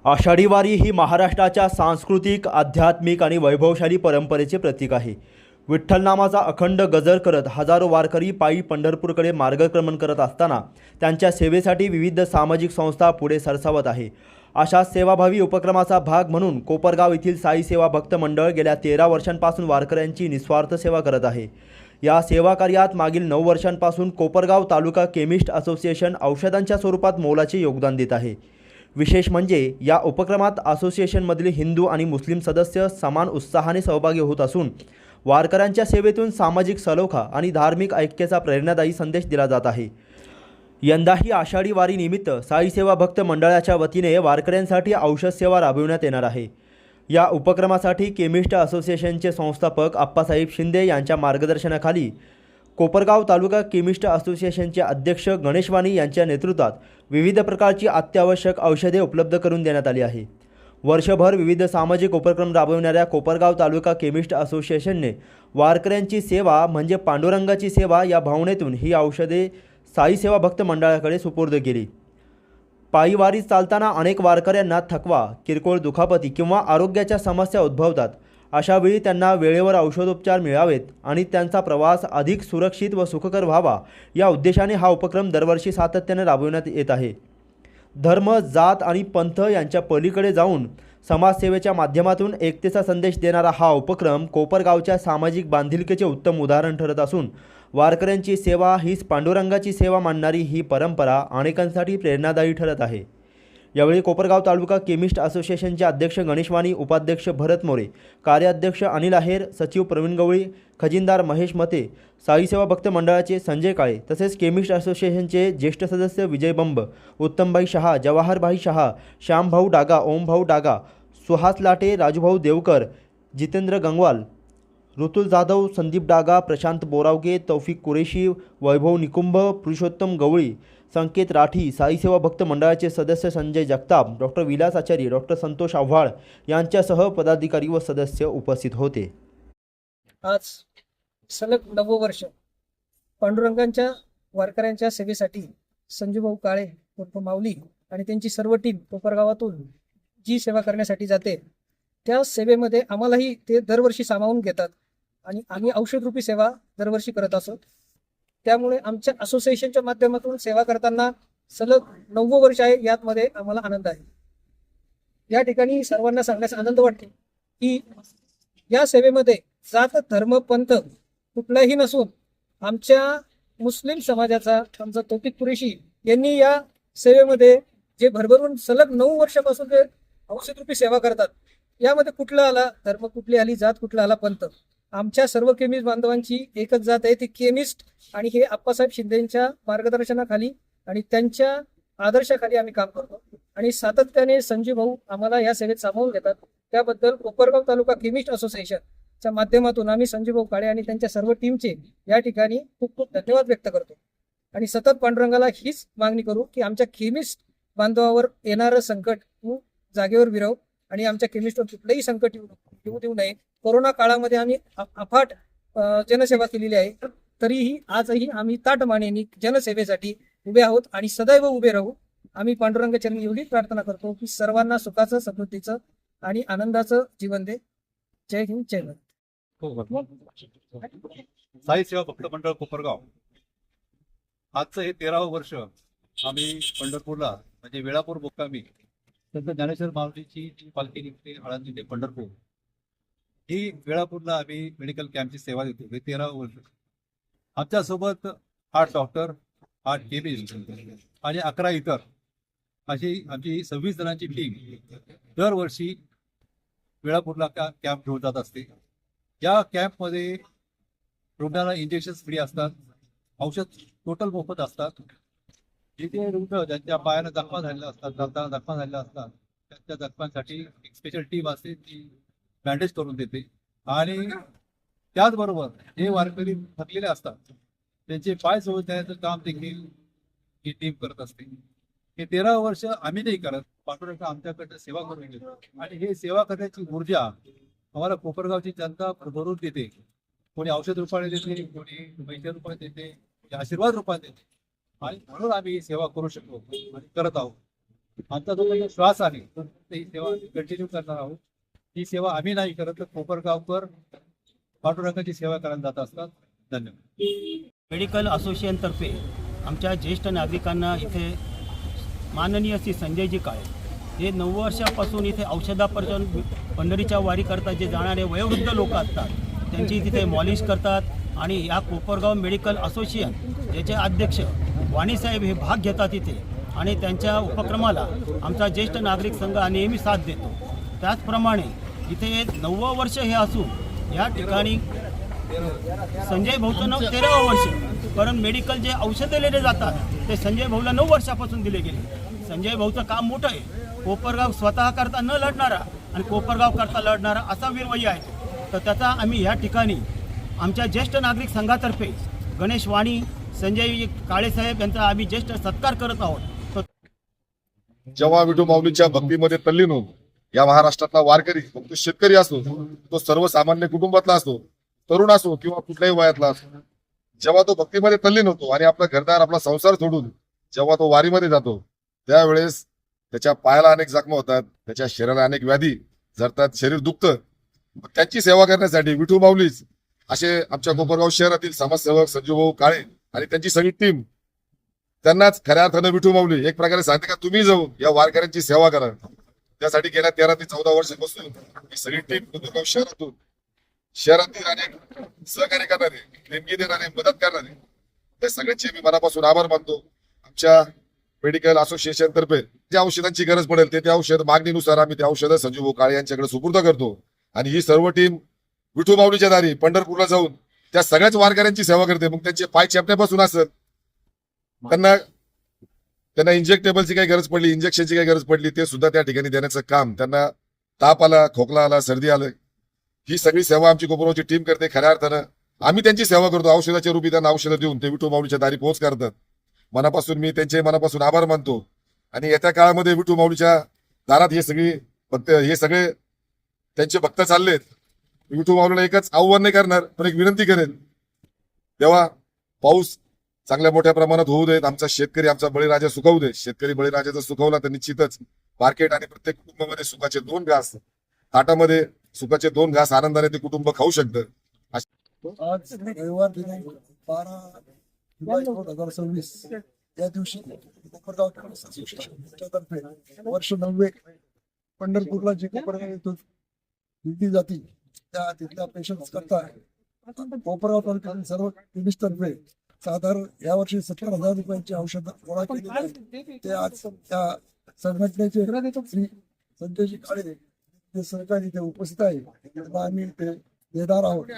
आषाढी वारी ही महाराष्ट्राच्या सांस्कृतिक, आध्यात्मिक आणि वैभवशाली परंपरेचे प्रतीक आहे. विठ्ठल नामाचा अखंड गजर करत हजारो वारकरी पायी पंढरपूरकडे मार्गक्रमण करत असताना त्यांच्या सेवेसाठी विविध सामाजिक संस्था पुढे सरसावत आहे. अशा सेवाभावी उपक्रमाचा भाग म्हणून कोपरगाव येथील साई सेवा भक्त मंडळ गेल्या 13 वर्षांपासून वारकऱ्यांची निस्वार्थ सेवा करत आहे. या सेवा कार्यात मागील 9 वर्षांपासून कोपरगाव तालुका केमिस्ट असोसिएशन औषधांच्या स्वरूपात मोलाचे योगदान देत आहे. विशेष म्हणजे या उपक्रमात असोसिएशनमधील हिंदू आणि मुस्लिम सदस्य समान उत्साहाने सहभागी होत असून वारकऱ्यांच्या सेवेतून सामाजिक सलोखा आणि धार्मिक ऐक्याचा प्रेरणादायी संदेश दिला जात आहे. यंदाही आषाढी वारीनिमित्त साई सेवा भक्त मंडळाच्या वतीने वारकऱ्यांसाठी औषध सेवा राबविण्यात येणार आहे. या उपक्रमासाठी केमिस्ट असोसिएशनचे संस्थापक आप्पासाहेब शिंदे यांच्या मार्गदर्शनाखाली कोपरगाव तालुका केमिस्ट असोसिएशनचे अध्यक्ष गणेश वाणी यांच्या नेतृत्वात विविध प्रकारची अत्यावश्यक औषधे उपलब्ध करून देण्यात आली आहे. वर्षभर विविध सामाजिक उपक्रम राबविणाऱ्या कोपरगाव तालुका केमिस्ट असोसिएशनने वारकऱ्यांची सेवा म्हणजे पांडुरंगाची सेवा या भावनेतून ही औषधे साई सेवा भक्त मंडळाकडे सुपूर्द केली. पायी वारीत चालताना अनेक वारकऱ्यांना थकवा, किरकोळ दुखापती किंवा आरोग्याच्या समस्या उद्भवतात. अशावेळी त्यांना वेळेवर औषधोपचार मिळावेत आणि त्यांचा प्रवास अधिक सुरक्षित व सुखकर व्हावा या उद्देशाने हा उपक्रम दरवर्षी सातत्याने राबविण्यात येत आहे. धर्म, जात आणि पंथ यांच्या पलीकडे जाऊन समाजसेवेच्या माध्यमातून एकतेचा संदेश देणारा हा उपक्रम कोपरगावच्या सामाजिक बांधिलकीचे उत्तम उदाहरण ठरत असून वारकऱ्यांची सेवा हीच पांडुरंगाची सेवा मानणारी ही परंपरा अनेकांसाठी प्रेरणादायी ठरत आहे. यावेळी कोपरगाव तालुका केमिस्ट असोसिएशनचे अध्यक्ष गणेश वाणी, उपाध्यक्ष भरत मोरे, कार्याध्यक्ष अनिल आहेर, सचिव प्रवीण गवळी, खजिनदार महेश मते, साई सेवा भक्त मंडळाचे संजय काळे तसेच केमिस्ट असोसिएशनचे ज्येष्ठ सदस्य विजय बंब, उत्तमभाई शहा, जवाहरभाई शहा, श्यामभाऊ डागा, ओमभाऊ डागा, सुहास लाटे, राजूभाऊ देवकर, जितेंद्र गंगवाल, ऋतुल जाधव, संदीप डागा, प्रशांत बोरावगे, तौफिक कुरेशी, वैभव निकुंभ, पुरुषोत्तम गवळी, संकेत राठी, साई सेवा भक्त मंडळाचे सदस्य संजय जगताप, डॉक्टर विलास आचार्य, डॉक्टर संतोष आव्हाळ यांच्यासह पदाधिकारी व सदस्य उपस्थित होते. आज सलग 9 वर्ष पांडुरंगांच्या वारकऱ्यांच्या सेवेसाठी संजूभाऊ काळे उर्फ माऊली आणि त्यांची सर्व टीम कोपरगावातून जी सेवा करण्यासाठी जाते त्या सेवेमध्ये आम्हालाही ते दरवर्षी सामावून घेतात आणि आम्ही औषधरूपी सेवा दरवर्षी करत असतो. त्यामुळे आमच्या असोसिएशनच्या माध्यमातून सेवा करताना सलग 9 वर्ष आहे, यामध्ये आम्हाला आनंद आहे. या ठिकाणी सर्वांना सांगण्याचा आनंद वाटतो की या सेवेमध्ये जात, धर्म, पंथ कुठलाही नसून आमच्या मुस्लिम समाजाचा आमचा तौफिक कुरेशी यांनी या सेवेमध्ये जे भरभरून सलग 9 वर्षापासून ते औषधरूपी सेवा करतात. यामध्ये कुठला आला धर्म, कुठली आली जात, कुठला आला पंथ, आमच्या सर्व केमिस्ट बांधवांची एकच जात आहे, ती केमिस्ट. आणि हे आप्पासाहेब शिंदेच्या मार्गदर्शनाखाली आणि त्यांच्या आदर्शाखाली आम्ही काम करतो आणि सातत्याने संजय भाऊ आम्हाला या सेवेत सामावून घेतात. त्याबद्दल कोपरगाव तालुका केमिस्ट असोसिएशनच्या माध्यमातून आम्ही संजय भाऊ काळे आणि त्यांच्या सर्व टीमचे या ठिकाणी खूप खूप धन्यवाद व्यक्त करतो आणि सतत पांडुरंगाला हीच मागणी करू की आमच्या केमिस्ट बांधवावर येणारं संकट तू जागेवर विरव आणि आमच्या केमिस्टवर कुठलंही संकट येऊ देऊ नये. कोरोना काळामध्ये आम्ही अफाट जनसेवा केलेली आहे, तरीही आजही आम्ही ताटमानेने जनसेवेसाठी उभे आहोत आणि सदैव उभे राहू. आम्ही पांडुरंगाचरणी एवढी प्रार्थना करतो की सर्वांना सुखाचं, समृद्धीचं आणि आनंदाचं जीवन दे. जय हिंद, जय भारत. साई सेवा भक्त मंडळ कोपरगाव आजचं हे 13वं वर्ष आम्ही पंढरपूरला म्हणजे वेळापूर मुक्कामी संत ज्ञानेश्वर माऊलीची जी पालखी निघते आळंदी ते पंढरपूर, ही वेळापूरला आम्ही मेडिकल कॅम्पची सेवा देतो. हे 13वं वर्ष. आमच्यासोबत 8 डॉक्टर, 8 केमिस्ट आणि 11 इतर अशी आमची 26 जणांची टीम दरवर्षी वेळापूरला कॅम्प घेऊन जात असते. या कॅम्पमध्ये रुग्णाला इंजेक्शन्स फ्री असतात, औषध टोटल मोफत असतात. जिथे रुग्ण ज्यांच्या पायानं जखमा झालेल्या असतात, दातांना जखमा झालेल्या असतात, त्यांच्या जखमांसाठी एक स्पेशल टीम असते, ती बँडेज करून देते. आणि त्याचबरोबर जे वारकरी थकलेले असतात त्यांचे पाय सोडून देण्याचं काम देखील ही टीम करत असते. हे 13वं वर्ष आम्ही नाही करत, पांडुरंग आमच्याकडनं सेवा करून घेतो आणि हे सेवा करण्याची ऊर्जा आम्हाला कोपरगावची जनता भरभरून देते. कोणी औषध रूपाने देते, कोणी पैसे रूपाने देते, कोणी आशीर्वाद रूपाने देते आणि म्हणून आम्ही ही सेवा करू शकतो आणि करत आहोत. आमचा जो काही श्वास आहे तर ही सेवा कंटिन्यू करणार आहोत. ही सेवा आम्ही नाही करत तर कोपरगावकर पांडुरंगाची सेवा करायला जात असतात. धन्यवाद. मेडिकल असोसिएशनतर्फे आमच्या ज्येष्ठ नागरिकांना इथे माननीय श्री संजयजी काळे हे 9 वर्षापासून इथे औषधापर्यंत पंढरीच्या वारी करतात. जे जाणारे वयोवृद्ध लोक असतात त्यांची तिथे मॉलिश करतात आणि या कोपरगाव मेडिकल असोसिएशन याचे अध्यक्ष वाणीसाहेब हे भाग घेतात इथे आणि त्यांच्या उपक्रमाला आमचा ज्येष्ठ नागरिक संघ नेहमी साथ देतो. त्याचप्रमाणे इथे 9वं वर्ष हे असून या ठिकाणी संजय भाऊचं 13वं वर्ष, कारण मेडिकल जे औषधं दिलेले जातात ते संजय भाऊला 9 वर्षापासून दिले गेले. संजय भाऊचं काम मोठं आहे. कोपरगाव स्वतः करता न लढणारा आणि कोपरगाव करता लढणारा असा वीरवही आहे. तर त्याचा आम्ही या ठिकाणी आमच्या ज्येष्ठ नागरिक संघातर्फे गणेश वाणी संजय काळेसाहेब यांचा आम्ही ज्येष्ठ सत्कार करत आहोत. जेव्हा विठू माऊलीच्या भक्तीमध्ये तल्लीन होऊन या महाराष्ट्रातला वारकरी फक्त शेतकरी असो, तो सर्वसामान्य कुटुंबातला असतो, तरुण असो किंवा कुठल्याही वयातला असो, जेव्हा तो भक्तीमध्ये तल्लीन होतो आणि आपला घरदार आपला संसार सोडून जेव्हा तो वारीमध्ये जातो त्यावेळेस त्याच्या पायाला अनेक जखमा होतात, त्याच्या शरीराला अनेक व्याधी जरतात, शरीर दुखतं. त्यांची सेवा करण्यासाठी विठू माऊलीच असे आमच्या कोपरगाव शहरातील समाजसेवक संजूभाऊ काळे आणि त्यांची सगळी टीम, त्यांनाच खऱ्या अर्थानं विठू माऊली एक प्रकारे सांगते का तुम्ही जाऊन या वारकऱ्यांची सेवा करा. त्यासाठी गेल्या 13 ते 14 वर्षापासून ही सगळी टीम कोपरगाव शहरातील अनेक सहकार्य करणारे, देणगी देणारे, मदत करणारे त्या सगळ्यांचे मी मनापासून आभार मानतो. आमच्या मेडिकल असोसिएशन तर्फे ज्या औषधांची गरज पडेल ते औषध मागणीनुसार आम्ही ते औषधं संजूभाऊ काळे यांच्याकडे सुपूर्द करतो आणि ही सर्व टीम विठू माऊलीच्या दारी पंढरपूरला जाऊन त्या सगळ्याच वारकऱ्यांची सेवा करते. मग त्यांचे पाय चेपण्यापासून असत, त्यांना इंजेक्टेबलची काही गरज पडली, इंजेक्शनची काही गरज पडली, ते सुद्धा त्या ठिकाणी देण्याचं काम. त्यांना ताप आला, खोकला आला, सर्दी आलं, ही सगळी सेवा आमची कोपरगावची टीम करते. खऱ्या अर्थानं आम्ही त्यांची सेवा करतो. औषधाच्या रूपी त्यांना औषधं देऊन ते विठू माऊलीच्या दारी पोहोच करतात. मनापासून मी त्यांचे मनापासून आभार मानतो. आणि येत्या काळामध्ये विठू माऊलीच्या दारात हे सगळे त्यांचे भक्त चाललेत. विठू माऊलीला एकच आव्हान नाही करणार, पण एक विनंती करेन, तेव्हा पाऊस चांगल्या मोठ्या प्रमाणात होऊ देत, आमचा शेतकरी आमचा बळीराजा सुखवू दे. शेतकरी बळीराजा जर सुखवला तर निश्चितच मार्केट आणि प्रत्येक कुटुंबामध्ये सुखाचे 2 घास ताटामध्ये सुखाचे 2 घास आनंदाने ते कुटुंब खाऊ शकतं. आज रविवार दिनांक 12 जुलै 2026 या दिवशी कोपरगाव तर्फे वर्ष 9 पंढरपूरला जे कोपरगाव येथून दिली जाते त्या तिथल्या पेशंट्स करता कोपरगाव तालुक्यातील सर्व क्लिनिक्सतर्फे साधारण यावर्षी 70,000 रुपयांची औषध गोळा केली आहे. ते आज त्या संघटनेचे श्री संजयजी काळे जे सहकारी इथे उपस्थित आहे त्यांना आम्ही ते देणार आहोत.